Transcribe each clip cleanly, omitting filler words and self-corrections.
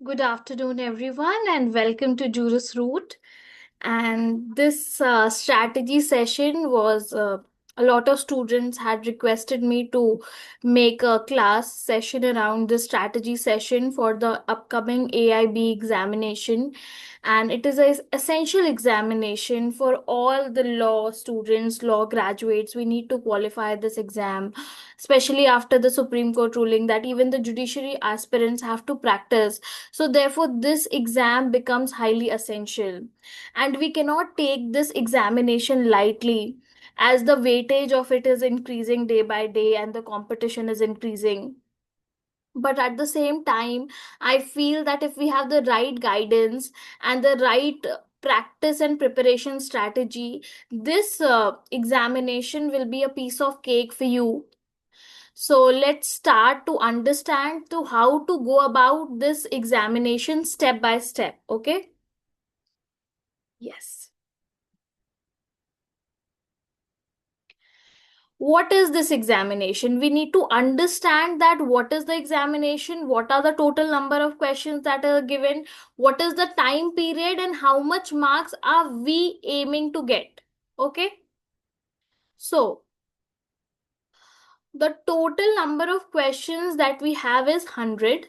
Good afternoon, everyone, and welcome to Juris Root. And this strategy session was a lot of students had requested me to make a class session around the strategy session for the upcoming AIB examination. And it is an essential examination for all the law students, law graduates. We need to qualify this exam, especially after the Supreme Court ruling that even the judiciary aspirants have to practice. So, therefore, this exam becomes highly essential and we cannot take this examination lightly as the weightage of it is increasing day by day and the competition is increasing. But at the same time, I feel that if we have the right guidance and the right practice and preparation strategy, this examination will be a piece of cake for you. So let's start to understand to how to go about this examination step by step. Okay? Yes. What is this examination? We need to understand that what is the examination, what are the total number of questions that are given, what is the time period, and how much marks are we aiming to get. Okay, so the total number of questions that we have is 100,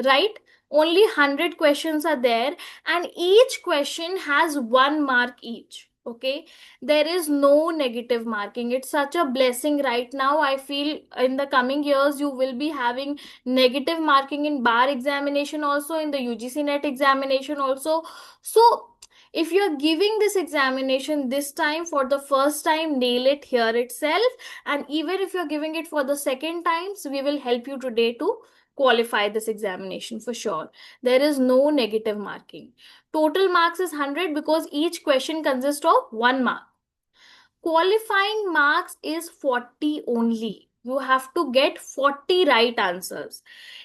right? Only 100 questions are there, and each question has 1 mark each. Okay, there is no negative marking. It's such a blessing right now. I feel in the coming years you will be having negative marking in bar examination, also in the UGC net examination also. So if you're giving this examination this time for the first time, nail it here itself. And even if you're giving it for the second times, we will help you today to qualify this examination for sure. There is no negative marking. Total marks is 100 because each question consists of 1 mark. Qualifying marks is 40 only. You have to get 40 right answers.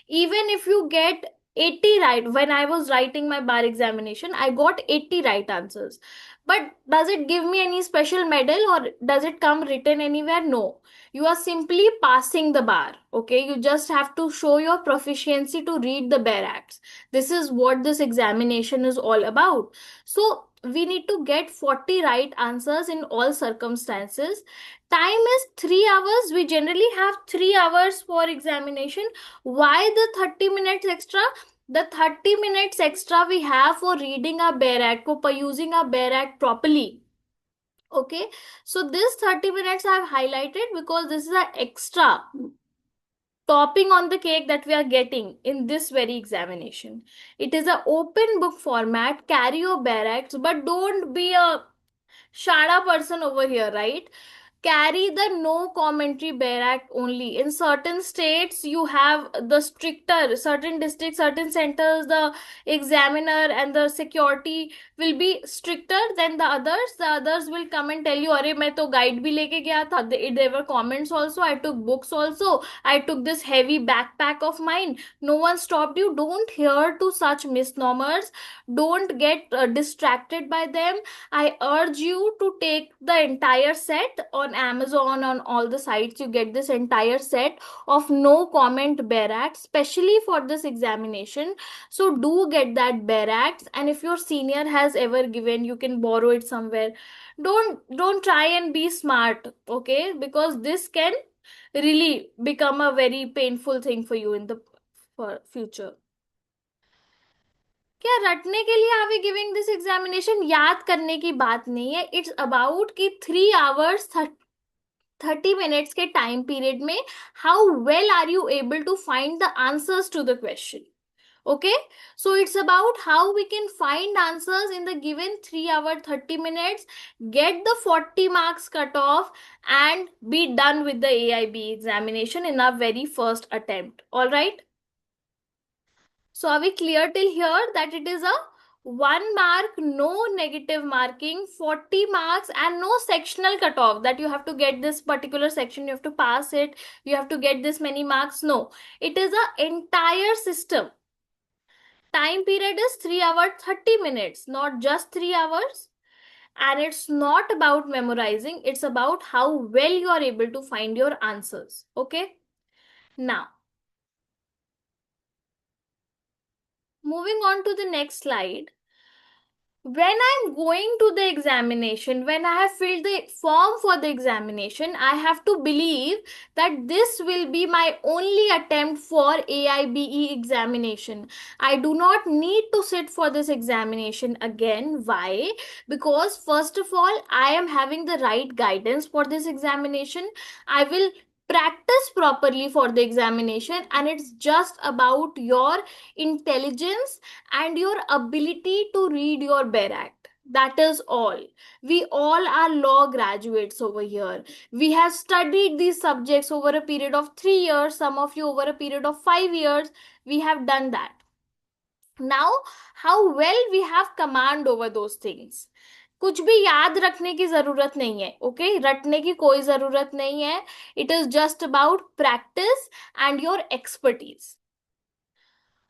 Even if you get 80 right, when I was writing my bar examination, I got 80 right answers. But does it give me any special medal or does it come written anywhere? No. You are simply passing the bar. Okay, you just have to show your proficiency to read the bare acts. This is what this examination is all about. So we need to get 40 right answers in all circumstances. Time is 3 hours. We generally have 3 hours for examination. Why the 30 minutes extra? The 30 minutes extra we have for reading our bare act, for perusing our bare act properly. Okay, so this 30 minutes I have highlighted because this is an extra topping on the cake that we are getting in this very examination. It is an open book format. Carry your bare acts, but don't be a shada person over here, right? Carry the no commentary bare act only. In certain states you have the stricter, certain districts, certain centers, the examiner and the security will be stricter than the others will come and tell you, अरे मैं तो guide भी लेके गया था. There were comments also. I took books also. I took this heavy backpack of mine. No one stopped you. Don't hear to such misnomers. Don't get distracted by them. I urge you to take the entire set on Amazon, on all the sites. You get this entire set of no comment bare acts, especially for this examination. So do get that bare acts, and if your senior has ever given, you can borrow it somewhere. Don't try and be smart, okay? Because this can really become a very painful thing for you in the for future. क्या रटने के लिए are we giving this examination? याद करने की बात नहीं है. इट्स अबाउट कि 3 आवर्स 30 मिनट्स के टाइम पीरियड में how well are you able to find the answers to the question. Okay, so it's about how we can find answers in the given 3 hour 30 minutes, get the 40 marks cut off, and be done with the AIB examination in our very first attempt. All right, so are we clear till here that it is a 1 mark, no negative marking, 40 marks, and no sectional cutoff that you have to get this particular section, you have to pass it, you have to get this many marks? No, it is a entire system. Time period is 3 hours 30 minutes, not just 3 hours. And it's not about memorizing, it's about how well you are able to find your answers. Okay, now moving on to the next slide. When I'm going to the examination, when I have filled the form for the examination, I have to believe that this will be my only attempt for AIBE examination. I do not need to sit for this examination again. Why? Because first of all, I am having the right guidance for this examination. I will practice properly for the examination, and it's just about your intelligence and your ability to read your bare act. That is all. We all are law graduates over here. We have studied these subjects over a period of 3 years, some of you over a period of 5 years. We have done that. Now, how well we have command over those things. कुछ भी याद रखने की जरूरत नहीं है, okay, रटने की कोई जरूरत नहीं है. It is just about practice and your expertise.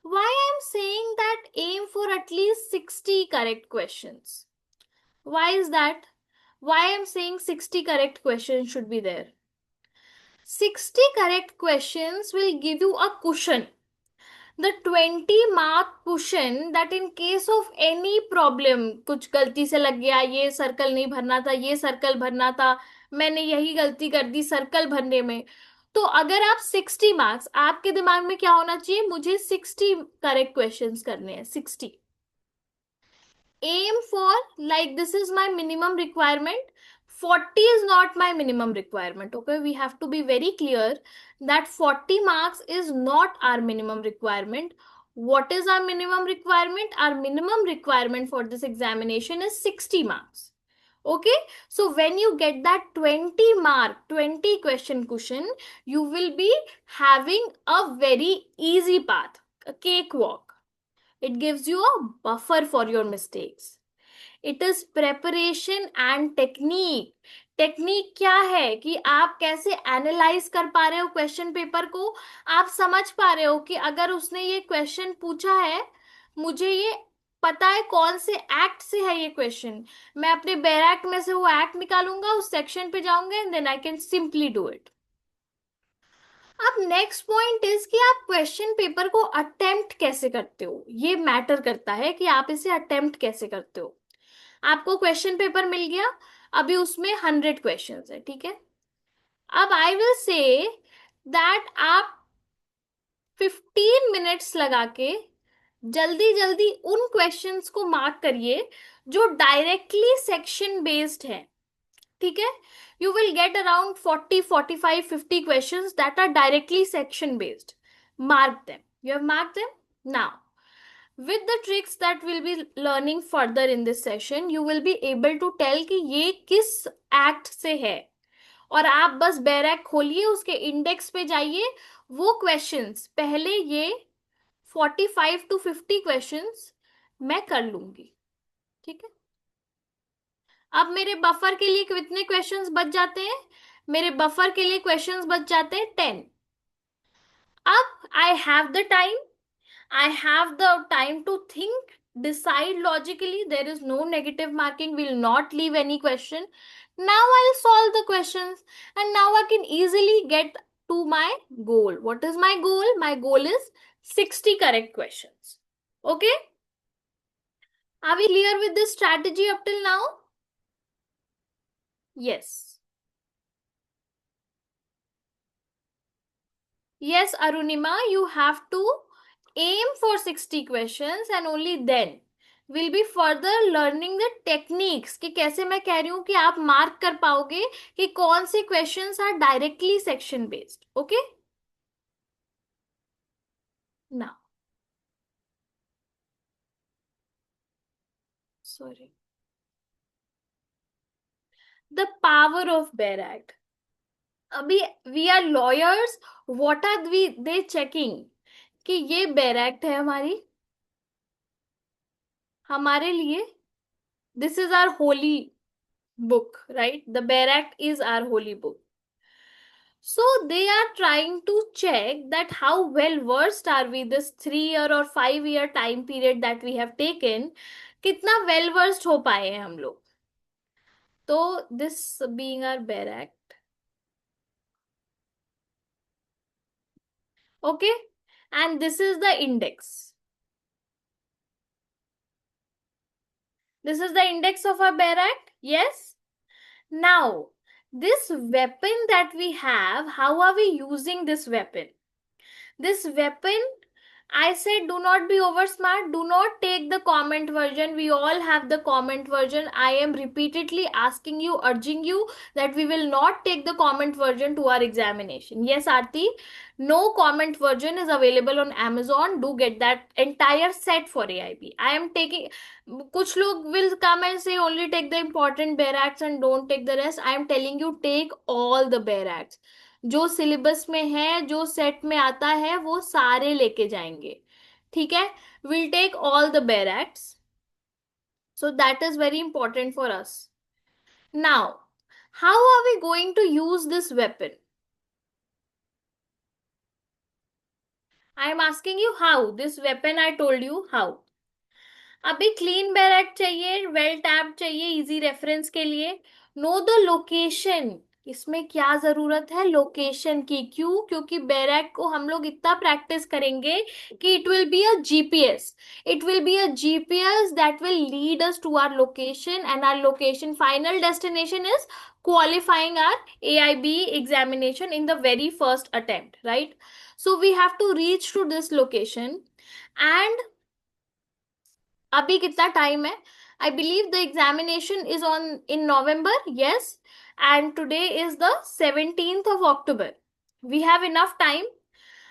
Why I'm saying that aim for at least 60 correct questions? Why is that? Why I'm saying 60 correct questions should be there? 60 correct questions will give you a cushion. The 20-mark cushion that in case of any problem, कुछ गलती से लग गया, ये circle नहीं भरना था, ये सर्कल भरना था, मैंने यही गलती कर दी सर्कल भरने में, तो अगर आप 60 मार्क्स, आपके दिमाग में क्या होना चाहिए, मुझे 60 करेक्ट क्वेश्चंस करने हैं. 60 aim for, like, this is my minimum requirement. 40 is not my minimum requirement. Okay, we have to be very clear that 40 marks is not our minimum requirement. What is our minimum requirement? Our minimum requirement for this examination is 60 marks. Okay, so when you get that 20 mark, 20 question cushion, you will be having a very easy path, a cakewalk. It gives you a buffer for your mistakes. It is preparation and technique. Technique क्या है कि आप कैसे analyse कर पा रहे हो question paper को. आप समझ पा रहे हो कि अगर उसने ये क्वेश्चन पूछा है, मुझे ये पता है कौन से एक्ट से है ये क्वेश्चन, मैं अपने बेयर एक्ट में से वो एक्ट निकालूंगा, उस सेक्शन पे जाऊंगा and then I can simply do it. अब नेक्स्ट पॉइंट इज कि आप क्वेश्चन पेपर को अटेम्प्ट कैसे करते हो. ये मैटर करता है कि आप इसे अटेम्प्ट कैसे करते हो. आपको क्वेश्चन पेपर मिल गया, अभी उसमें 100 क्वेश्चंस है, ठीक है. अब आई विल से दैट आप 15 मिनट्स लगा के जल्दी जल्दी उन क्वेश्चंस को मार्क करिए जो डायरेक्टली सेक्शन बेस्ड है, ठीक है. You will get around 40, 45, 50 questions that are directly section based. Mark them. You have marked them? Now, with the tricks that we'll be learning further in this session, you will be able to tell कि ये किस act से है. और आप बस barrack खोलिए, उसके इंडेक्स पे जाइए, वो क्वेश्चंस पहले ये 45 to 50 क्वेश्चंस मैं कर लूंगी, ठीक है. अब मेरे बफर के लिए कितने क्वेश्चंस बच जाते हैं, मेरे बफर के लिए क्वेश्चंस बच जाते हैं 10. अब I have the time, I have the time to think, decide logically. There is no negative marking, will not leave any question. Now I'll solve the questions and now I can easily get to my goal. What is my goal? My goal is 60 correct questions. Okay? Are we clear with this strategy up till now? Yes. Yes, Arunima, you have to aim for 60 questions and only then will be further learning the techniques कि कैसे मैं कह रही हूँ कि आप mark कर पाओगे कि कौन से questions are directly section based. Okay? Now, sorry. The power of Bare Act. अभी we are lawyers. What are they checking? कि ये Bare Act है हमारे लिए. This is our holy book, right? The Bare Act is our holy book. So they are trying to check that how well versed are we this 3 year or 5 year time period that we have taken, कितना well versed हो पाए हैं हम लोग. तो this being our Bare Act, okay, and this is the index. This is the index of our bare act. Yes. Now, this weapon that we have, how are we using this weapon? This weapon, I said, do not be over smart. Do not take the comment version. We all have the comment version. I am repeatedly asking you, urging you that we will not take the comment version to our examination. Yes, Aarti, no comment version is available on Amazon. Do get that entire set for AIB. I am taking, kuch log will come and say only take the important bare acts and don't take the rest. I am telling you, take all the bare acts. जो syllabus में है, जो set में आता है, वो सारे लेके जाएंगे. ठीक है. Will take all the bare acts. So that is very important for us. Now, how are we going to use this weapon? I am asking you how this weapon. I told you how. अभी clean bare act चाहिए, well tab चाहिए easy reference के लिए. Know the location. इसमें क्या जरूरत है location की? क्यों? क्योंकि बैरेट को हम लोग इतना प्रैक्टिस करेंगे कि it will be a GPS. It will be a GPS that will lead us to our location, and our location final destination is qualifying our AIB examination in the very first attempt, right? So we have to reach to this location. And अभी कितना time है? I believe the examination is on in November. Yes. And today is the 17th of October. We have enough time.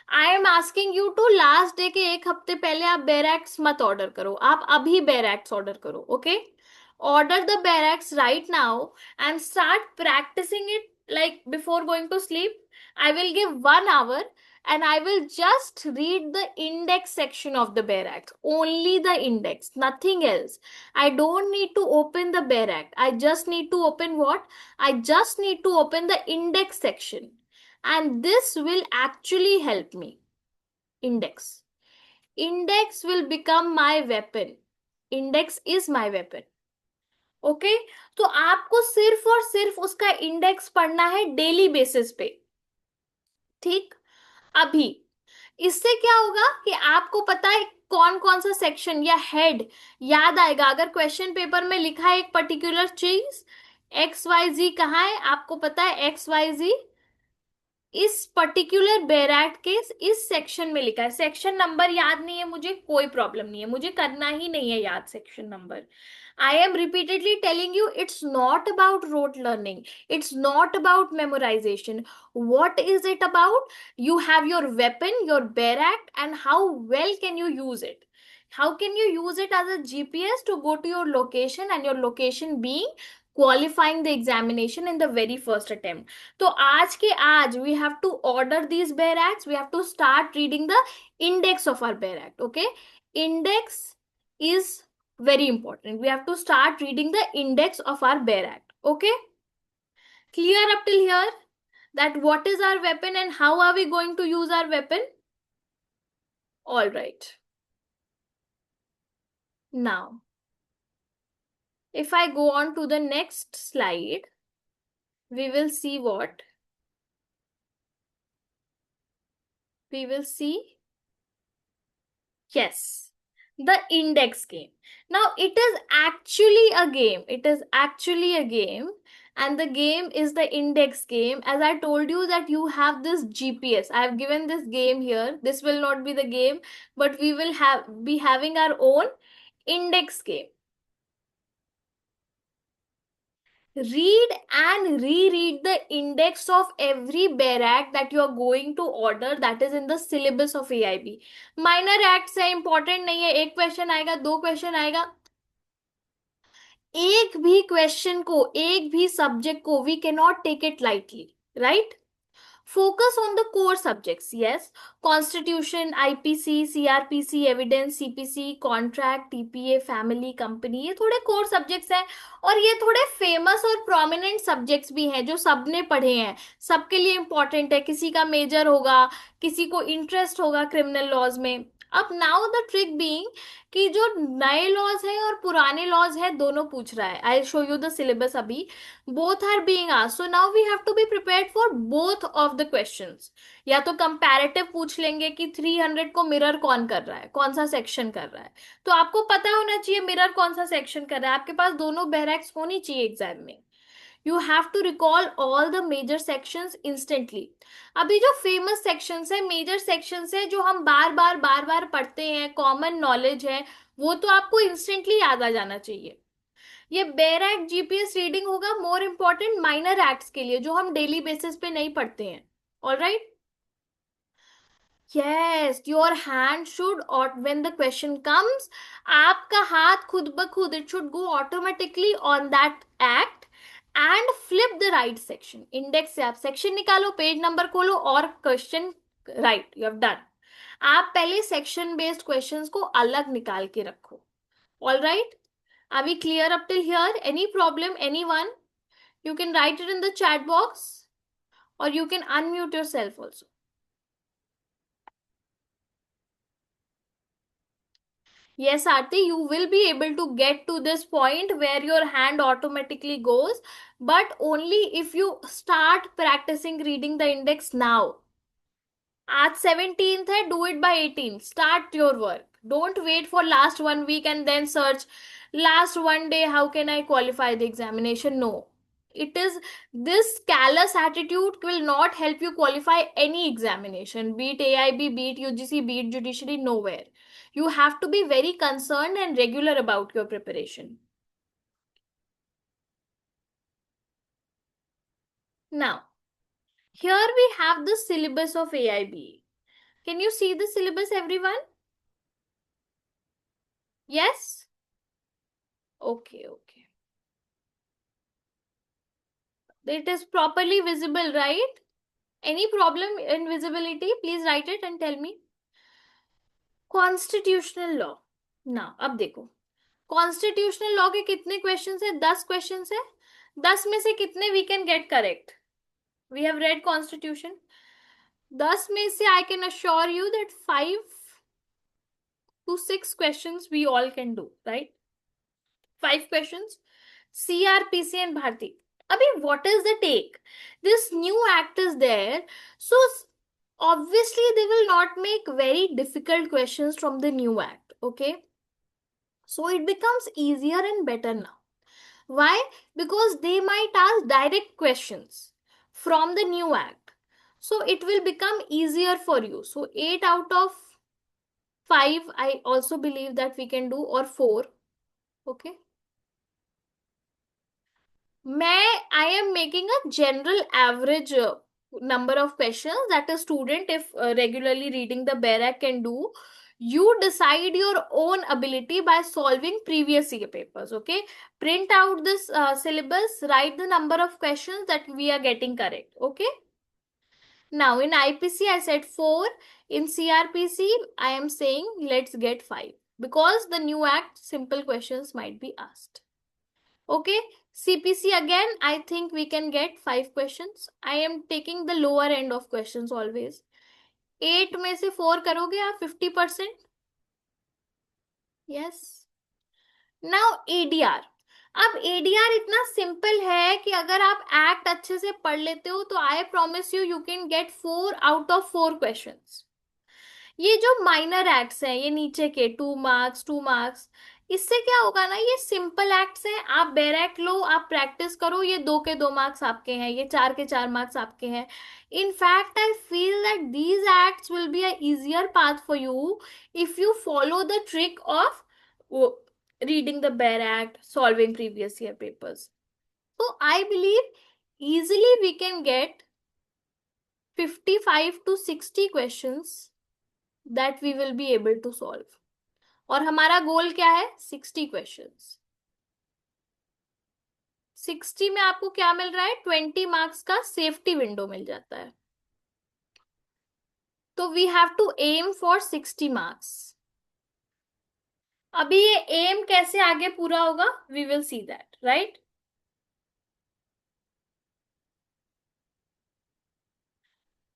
I am asking you to last day के एक हफ्ते पहले आप बैरैक्स मत order करो. आप अभी बैरैक्स ऑर्डर करो. Okay. Order the barracks right now and start practising it like before going to sleep. I will give 1 hour and I will just read the index section of the Bare Act. Only the index, nothing else. I don't need to open the Bare Act. I just need to open what? I just need to open the index section. And this will actually help me. Index. Index will become my weapon. Index is my weapon. Okay. तो आपको सिर्फ और सिर्फ उसका index पढ़ना है daily basis पे. ठीक. अभी इससे क्या होगा कि आपको पता है कौन कौन सा सेक्शन या हेड याद आएगा. अगर क्वेश्चन पेपर में लिखा है एक पर्टिकुलर चीज, एक्स वाई जी कहाँ है, आपको पता है एक्स वाई जी इस पर्टिकुलर बैराट के इस सेक्शन में लिखा है. सेक्शन नंबर याद नहीं है मुझे, कोई प्रॉब्लम नहीं है, मुझे करना ही नहीं है याद section number. I am repeatedly telling you, it's not about rote learning. It's not about memorization. What is it about? You have your weapon, your bare act, and how well can you use it? How can you use it as a GPS to go to your location, and your location being qualifying the examination in the very first attempt. तो आज के आज we have to order these bare acts. We have to start reading the index of our bare act. Okay. Index is very important. We have to start reading the index of our bare act. Okay. Clear up till here that what is our weapon and how are we going to use our weapon? All right. Now, if I go on to the next slide, we will see what? We will see. Yes, the index game. Now, it is actually a game. It is actually a game. And the game is the index game. As I told you that you have this GPS. I have given this game here. This will not be the game, but we will be having our own index game. Read and reread the index of every bare act that you are going to order, that is in the syllabus of AIB. Minor acts है, important नहीं है. एक question आएगा, दो question आएगा. एक भी question को, एक भी सब्जेक्ट को we can not take it lightly, right? Focus on the core subjects. Yes, constitution, IPC, CRPC, evidence, CPC, contract, TPA, family, company, ये थोड़े core subjects हैं. और ये थोड़े famous और prominent subjects भी हैं जो सबने पढ़े हैं, सबके लिए important है. किसी का major होगा, किसी को interest होगा criminal laws में. अब नाउ द ट्रिक बीइंग कि जो नए लॉज है और पुराने लॉज है दोनों पूछ रहा है. I show you the syllabus अभी. Both are being asked, so now we have to be prepared for both of the questions. या तो कंपैरेटिव पूछ लेंगे कि 300 को मिरर कौन कर रहा है, कौन सा सेक्शन कर रहा है. तो आपको पता होना चाहिए मिरर कौन सा सेक्शन कर रहा है. आपके पास दोनों बैरैक्स होनी चाहिए एग्जाम में. You have to recall all the major sections instantly. अभी जो फेमस सेक्शंस है, मेजर सेक्शंस है, जो हम बार बार पढ़ते हैं, कॉमन नॉलेज है, वो तो आपको इंस्टेंटली याद आ जाना चाहिए. ये बेयर एक्ट जीपीएस रीडिंग होगा मोर इम्पोर्टेंट माइनर एक्ट्स के लिए जो हम डेली बेसिस पे नहीं पढ़ते हैं. All right. Yes, your hand should, or when the question comes, आपका हाथ खुद ब खुद, it should go automatically on that act and flip the right section. Index से आप section निकालो, पेज नंबर खोलो और question right, you have done. आप पहले section based questions को अलग निकाल के रखो. All right? Are we clear up till here? Any problem? Anyone? You can write it in the chat box or you can unmute yourself also. Yes, Aarti, you will be able to get to this point where your hand automatically goes, but only if you start practicing reading the index now. आज 17th है, do it by 18th. Start your work. Don't wait for last 1 week and then search last 1 day, how can I qualify the examination? No. It is this callous attitude will not help you qualify any examination, be it AIB, be it UGC, be it judiciary, nowhere. You have to be very concerned and regular about your preparation. Now, here we have the syllabus of AIB. Can you see the syllabus, everyone? Yes? Okay, okay. It is properly visible, right? Any problem in visibility? Please write it and tell me. Constitutional law. Now, अब देखो. Constitutional law के कितने questions है? 10 questions है. 10 में से कितने we can get correct? We have read Constitution. 10 में से I can assure you that 5 to 6 questions we all can do, right? 5 questions. CRPC and Bharti. Abhi, what is the take? This new act is there. So, obviously, they will not make very difficult questions from the new act. Okay? So, it becomes easier and better now. Why? Because they might ask direct questions from the new act. So, it will become easier for you. So, 8 out of 5, I also believe that we can do, or 4. Okay? I am making a general average number of questions that a student, if regularly reading the BERAC, can do. You decide your own ability by solving previous year papers. Okay, print out this syllabus, write the number of questions that we are getting correct. Okay, now in IPC I said 4, in CRPC I am saying let's get 5 because the new act simple questions might be asked. Okay, CPC again, I think we can get 5 questions. I am taking the lower end of questions always. 8 में से 4 करोगे आप 50%. Yes. Now ADR. अब ADR इतना simple है कि अगर आप एक्ट अच्छे से पढ़ लेते हो तो I promise you can get 4 out of 4 questions. ये जो माइनर एक्ट्स हैं, ये नीचे के 2 मार्क्स 2 मार्क्स, इससे क्या होगा ना, ये सिंपल एक्ट्स हैं. आप बेर एक्ट लो, आप प्रैक्टिस करो, ये 2 के 2 मार्क्स आपके हैं, ये 4 के 4 मार्क्स आपके हैं. In fact I feel that these acts will be a easier path for you if you follow the trick of reading the Bear Act, solving previous year papers. So I believe easily we can get 55 to 60 questions that we will be able to solve. और हमारा गोल क्या है? 60 questions. 60 में आपको क्या मिल रहा है? 20 marks का सेफ्टी विंडो मिल जाता है. तो we have to aim for 60 marks. अभी ये एम कैसे आगे पूरा होगा? We will see that, right?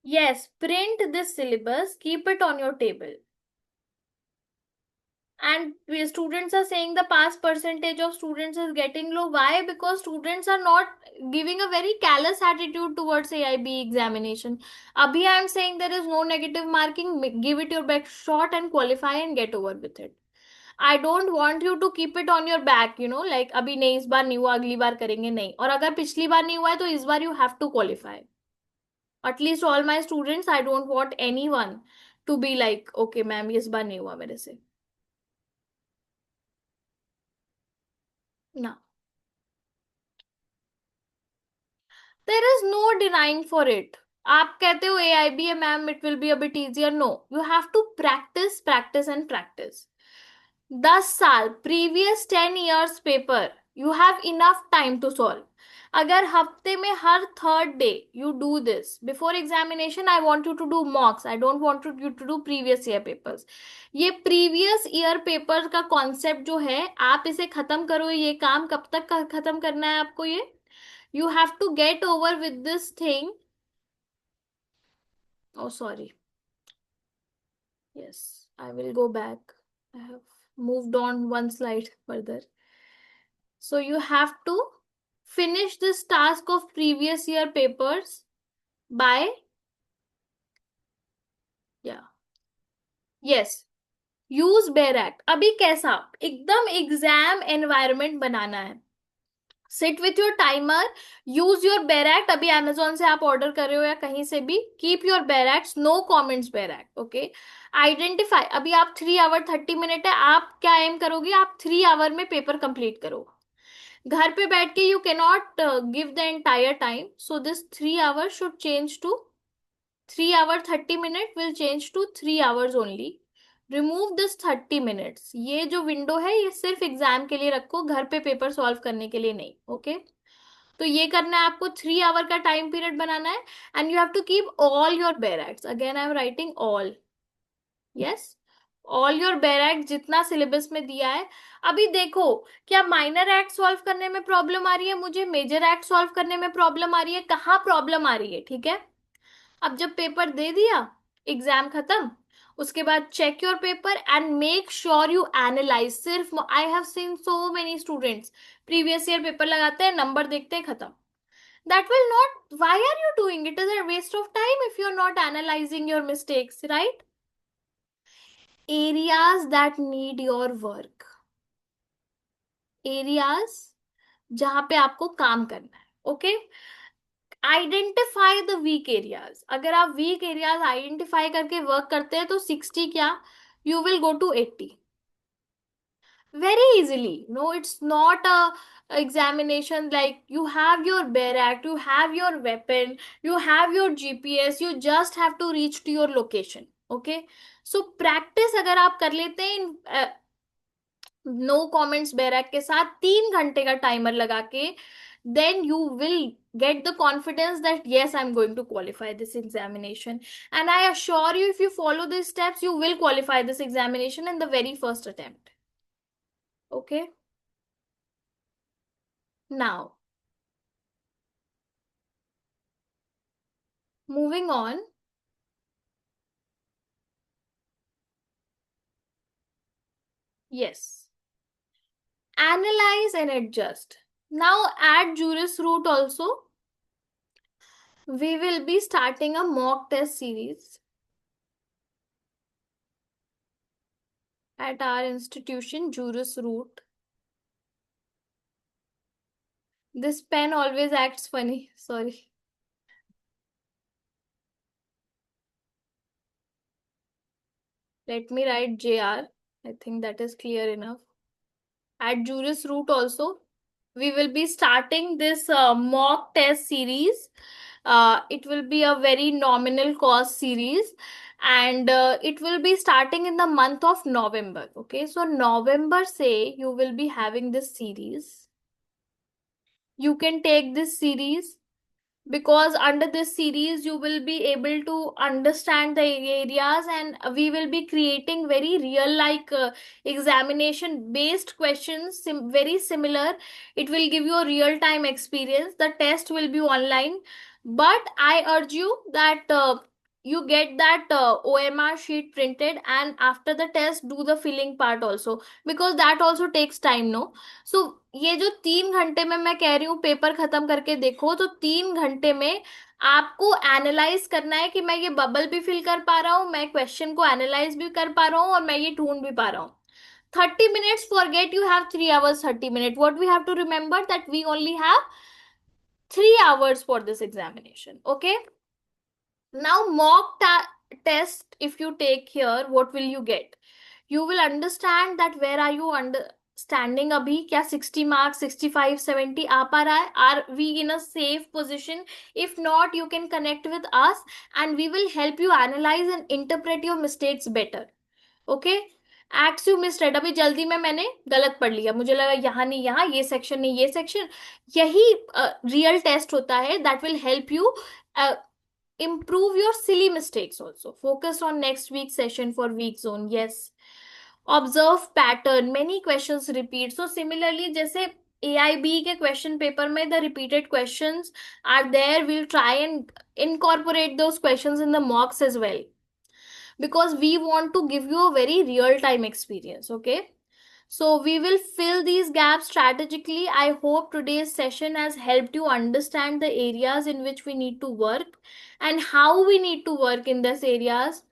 Yes, print this syllabus, keep it on your table. And students are saying the pass percentage of students is getting low. Why? Because students are not giving a very callous attitude towards AIB examination. Abhi I am saying there is no negative marking. Give it your best shot and qualify and get over with it. I don't want you to keep it on your back, like अभी नहीं, इस बार नहीं हुआ, अगली बार करेंगे, नहीं. और अगर पिछली बार नहीं हुआ है तो इस बार you have to qualify. At least all my students, I don't want anyone to be like, okay ma'am इस बार नहीं हुआ मेरे से. ना. There is no denying for it. आप कहते हो AIB है ma'am, it will be a bit easier. No, you have to practice, practice and practice. 10 साल, previous 10 years पेपर, you have enough time to solve. अगर हफ्ते में हर third day you do this before examination, I want you to do mocks, I don't want you to do previous year papers. ये previous year papers का concept जो है, आप इसे खत्म करो. ये काम कब तक खत्म करना है आपको? ये you have to get over with this thing. Oh sorry, yes, I will go back. I have moved on one slide further. So you have to finish this task of previous year papers by, yeah, yes, use bare act. अभी कैसा एकदम exam environment बनाना है. Sit with your timer, use your bare act. अभी Amazon से आप order कर रहे हो या कहीं से भी, keep your bare act, no comments bare act. Okay. Identify. अभी आप 3 आवर 30 मिनट है, आप क्या एम करोगे? आप 3 आवर में पेपर कंप्लीट करो. घर पे बैठ के you cannot give the entire time. So this 3 hour should change to 3 hour 30 minute, will change to 3 hours only. Remove this 30 minutes. ये जो विंडो है ये सिर्फ एग्जाम के लिए रखो, घर पे पेपर सॉल्व करने के लिए नहीं. ओके. तो ये करना है आपको, 3 आवर का टाइम पीरियड बनाना है. And you have to keep all your bare acts. Again I am writing all. Yes, all your bare act जितना सिलेबस में दिया है. अभी देखो, क्या माइनर एक्ट सॉल्व करने में प्रॉब्लम आ रही है मुझे, मेजर एक्ट सॉल्व करने में प्रॉब्लम आ रही है, कहाँ प्रॉब्लम आ रही है? ठीक है. अब जब पेपर दे दिया, एग्जाम खत्म, उसके बाद check your paper and make sure you analyse. सिर्फ I have seen so many students previous year paper लगाते हैं, नंबर देखते हैं, खत्म. That will not. Why are you doing it? It is a waste of time if you're not analyzing your mistakes, right? Areas that need your work. Areas जहां पे आपको काम करना है. Okay. Identify the weak areas. अगर आप weak areas identify करके work करते हैं तो 60 क्या, you will go to 80 very easily. No, it's not a examination like you have your bare act, you have your weapon, you have your GPS, you just have to reach to your location. Okay. So practice अगर आप कर लेते हैं no comments barrack के साथ 3 घंटे का timer लगा के, then you will get the confidence that yes, I'm going to qualify this examination. And I assure you, if you follow these steps, you will qualify this examination in the very first attempt. Okay. Now, moving on. Yes. Analyze and adjust. Now add juris root also. We will be starting a mock test series at our institution, Juris Root. This pen always acts funny. Sorry. Let me write JR. I think that is clear enough. At Juris Root also, we will be starting this mock test series. It will be a very nominal cost series, and it will be starting in the month of November. Okay, so November say you will be having this series. You can take this series because under this series you will be able to understand the areas, and we will be creating very real like examination based questions, very similar. It will give you a real time experience. The test will be online, but I urge you that you get that OMR sheet printed, and after the test do the filling part also, because that also takes time, no? So ये जो 3 घंटे में मैं कह रही हूँ paper खत्म करके देखो, तो 3 घंटे में आपको एनालाइज करना है कि मैं ये बबल भी फिल कर पा रहा हूँ, मैं क्वेश्चन को एनालाइज भी कर पा रहा हूँ, और मैं ये ढूंढ भी पा रहा हूँ. 30 minutes, forget you have 3 hours 30 minutes. What we have to remember that we only have 3 hours for this examination. Okay. Now, test, if you take here, what will you get? You will understand that where are you understanding abhi, kya 60 marks, 65, 70 aa pa raha hai? Are we in a safe position? If not, you can connect with us and we will help you analyze and interpret your mistakes better. Okay? Acts you misread, अभी जल्दी में मैंने गलत पढ़ लिया, मुझे लगा यहाँ नहीं यहाँ, ये सेक्शन नहीं ये सेक्शन. यही रियल टेस्ट होता है, that will help you improve your silly mistakes also. Focus on next week's session for week zone. Yes. Observe pattern, many questions repeat. So similarly, जैसे AIB के question paper में the repeated questions are there, we'll try and incorporate those questions in the mocks as well, because we want to give you a very real time experience. Okay, so we will fill these gaps strategically. I hope today's session has helped you understand the areas in which we need to work and how we need to work in these areas.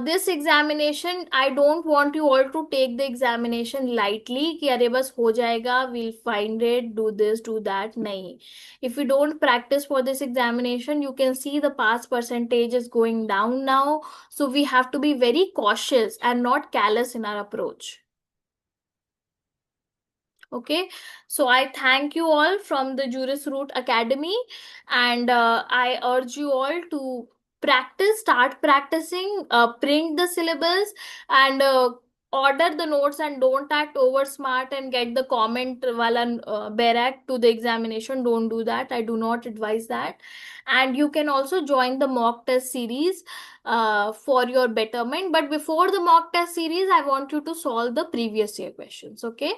This examination, I don't want you all to take the examination lightly कि अरे बस हो जाएगा, we'll find it, do this, do that. नहीं. If you don't practice for this examination, you can see the pass percentage is going down now. So we have to be very cautious and not callous in our approach. Okay, so I thank you all from the Jurisroot Academy, and I urge you all to start practicing, print the syllabus, and order the notes, and don't act over smart and get the comment wala barak to the examination. Don't do that. I do not advise that. And you can also join the mock test series for your betterment. But before the mock test series, I want you to solve the previous year questions. Okay.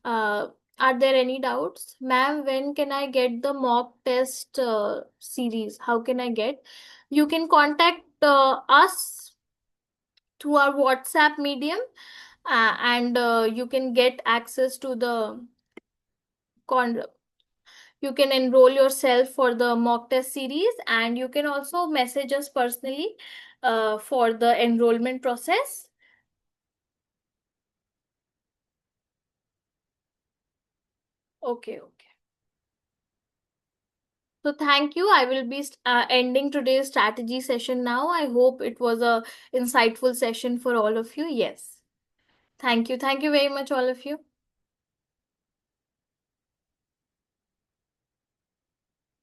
Uh, are there any doubts? Ma'am, when can I get the mock test series? How can I get? You can contact us through our WhatsApp medium, and you can get access to the con. You can enroll yourself for the mock test series, and you can also message us personally for the enrollment process. Okay, okay. So thank you. I will be ending today's strategy session now. I hope it was a insightful session for all of you. Yes. Thank you. Thank you very much, all of you.